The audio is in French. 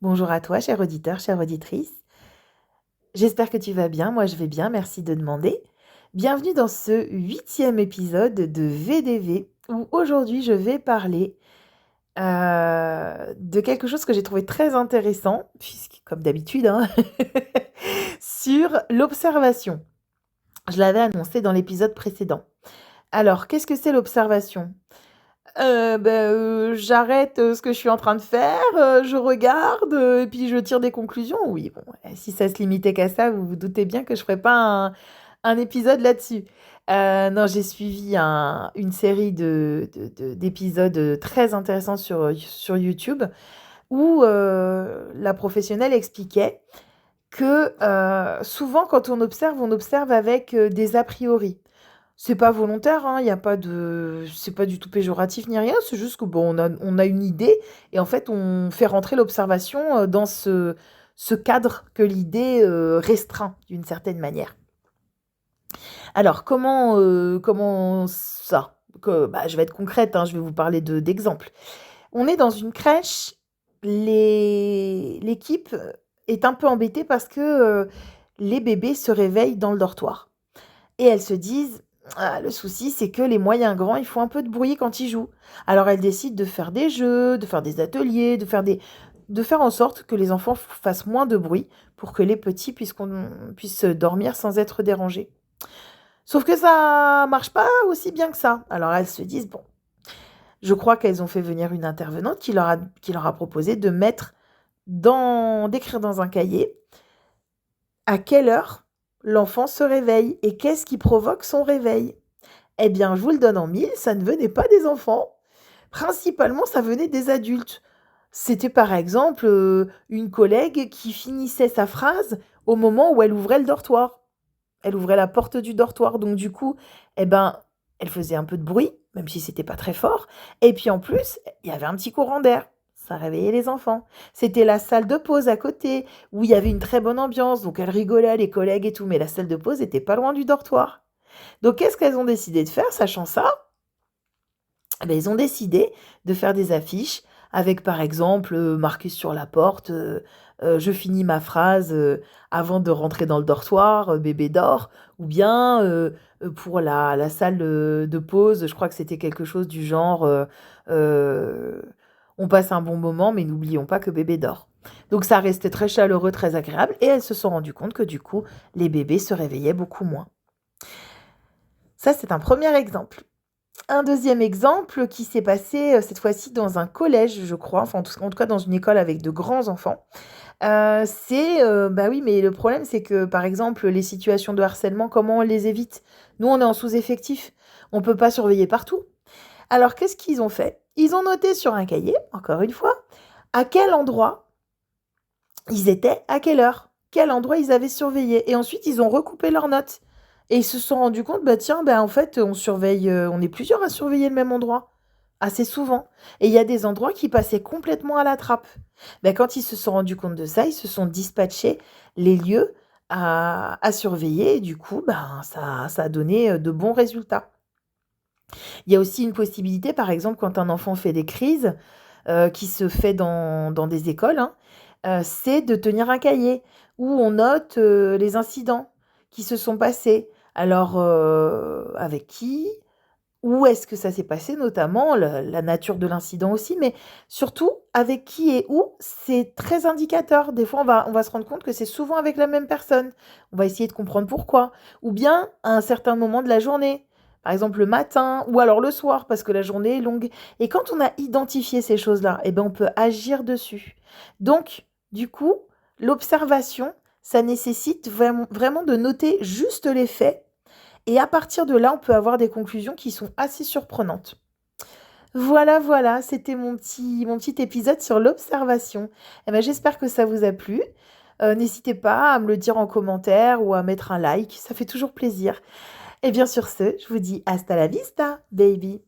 Bonjour à toi, cher auditeur, chère auditrice. J'espère que tu vas bien. Moi, je vais bien. Merci de demander. Bienvenue dans ce 8e épisode de VDV où aujourd'hui je vais parler de quelque chose que j'ai trouvé très intéressant, puisque, comme d'habitude, hein, sur l'observation. Je l'avais annoncé dans l'épisode précédent. Alors, qu'est-ce que c'est l'observation? J'arrête, ce que je suis en train de faire, je regarde, et puis je tire des conclusions. Oui, bon, si ça se limitait qu'à ça, vous vous doutez bien que je ferais pas un épisode là-dessus. Non, j'ai suivi une série d'épisodes, très intéressants sur YouTube où, la professionnelle expliquait que, souvent quand on observe avec, des a priori. C'est pas volontaire, hein, y a pas de c'est pas du tout péjoratif ni rien, c'est juste que, bon, on a une idée et en fait, on fait rentrer l'observation, dans ce cadre que l'idée, restreint d'une certaine manière. Alors comment ça? Je vais être concrète, hein, je vais vous parler d'exemples. On est dans une crèche, l'équipe est un peu embêtée parce que, les bébés se réveillent dans le dortoir. Et elles se disent: «Ah, le souci, c'est que les moyens grands, ils font un peu de bruit quand ils jouent». Alors elles décident de faire des jeux, de faire des ateliers, de faire en sorte que les enfants fassent moins de bruit pour que les petits puissent dormir sans être dérangés. Sauf que ça marche pas aussi bien que ça. Alors elles se disent: «Bon», je crois qu'elles ont fait venir une intervenante qui leur a proposé d'écrire dans un cahier à quelle heure l'enfant se réveille et qu'est-ce qui provoque son réveil. Eh bien, je vous le donne en mille, ça ne venait pas des enfants. Principalement, ça venait des adultes. C'était par exemple, une collègue qui finissait sa phrase au moment où elle ouvrait le dortoir. Elle ouvrait la porte du dortoir, donc du coup, eh ben, elle faisait un peu de bruit, même si c'était pas très fort et puis en plus, il y avait un petit courant d'air. Ça réveillait les enfants. C'était la salle de pause à côté, où il y avait une très bonne ambiance, donc elle rigolait, les collègues et tout, mais la salle de pause était pas loin du dortoir. Donc qu'est-ce qu'elles ont décidé de faire, sachant ça? Eh ben, ils ont décidé de faire des affiches avec, par exemple, marqué sur la porte, «Je finis ma phrase, avant de rentrer dans le dortoir, bébé dort» ou bien, pour la salle, de pause, je crois que c'était quelque chose du genre, heu: «On passe un bon moment, mais n'oublions pas que bébé dort». Donc ça restait très chaleureux, très agréable et elles se sont rendues compte que, du coup, les bébés se réveillaient beaucoup moins. Ça, c'est un premier exemple. Un deuxième exemple qui s'est passé, cette fois-ci dans un collège, je crois, enfin en tout cas dans une école avec de grands enfants. Bah oui, mais le problème c'est que, par exemple, les situations de harcèlement, comment on les évite? Nous, on est en sous-effectif, on peut pas surveiller partout. Alors qu'est-ce qu'ils ont fait? Ils ont noté sur un cahier, encore une fois, à quel endroit ils étaient, à quelle heure, quel endroit ils avaient surveillé et ensuite ils ont recoupé leurs notes et ils se sont rendus compte, bah tiens, bah en fait, on surveille, on est plusieurs à surveiller le même endroit, assez souvent et il y a des endroits qui passaient complètement à la trappe. Bah, quand ils se sont rendus compte de ça, ils se sont dispatchés les lieux à surveiller et du coup, ben, ça a donné, de bons résultats. Il y a aussi une possibilité, par exemple, quand un enfant fait des crises, qui se fait dans des écoles, hein, c'est de tenir un cahier où on note, les incidents qui se sont passés. Alors, avec qui? Où est-ce que ça s'est passé notamment? La nature de l'incident aussi, mais surtout avec qui et où, c'est très indicateur. Des fois, on va se rendre compte que c'est souvent avec la même personne. On va essayer de comprendre pourquoi. Ou bien à un certain moment de la journée. Par exemple, le matin ou alors le soir parce que la journée est longue. Et quand on a identifié ces choses-là, eh ben, on peut agir dessus. Donc, du coup, l'observation, ça nécessite vraiment de noter juste les faits et à partir de là, on peut avoir des conclusions qui sont assez surprenantes. Voilà, voilà, c'était mon petit épisode sur l'observation. Eh ben, j'espère que ça vous a plu. N'hésitez pas à me le dire en commentaire ou à mettre un like, ça fait toujours plaisir. Et bien sur ce, je vous dis hasta la vista, baby.